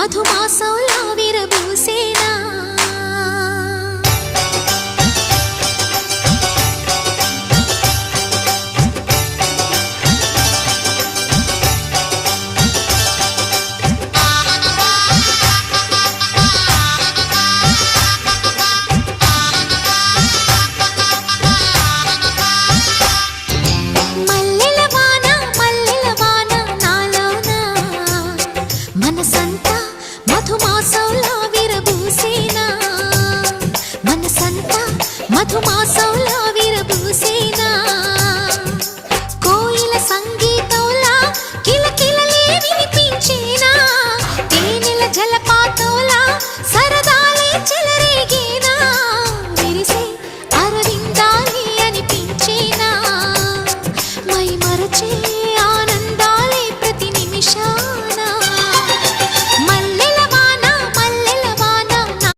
మధుమాసంలా విరబూసేనా మధుమాసంలా విరబూసేనా కోయిల సంగీతంలా కిలకిలలే వినిపించేనా తేనెల జలపాతంలా సరదాలే చెలరేగేనా విరిసే అరవిందాలే అనిపించేనా మై మరచే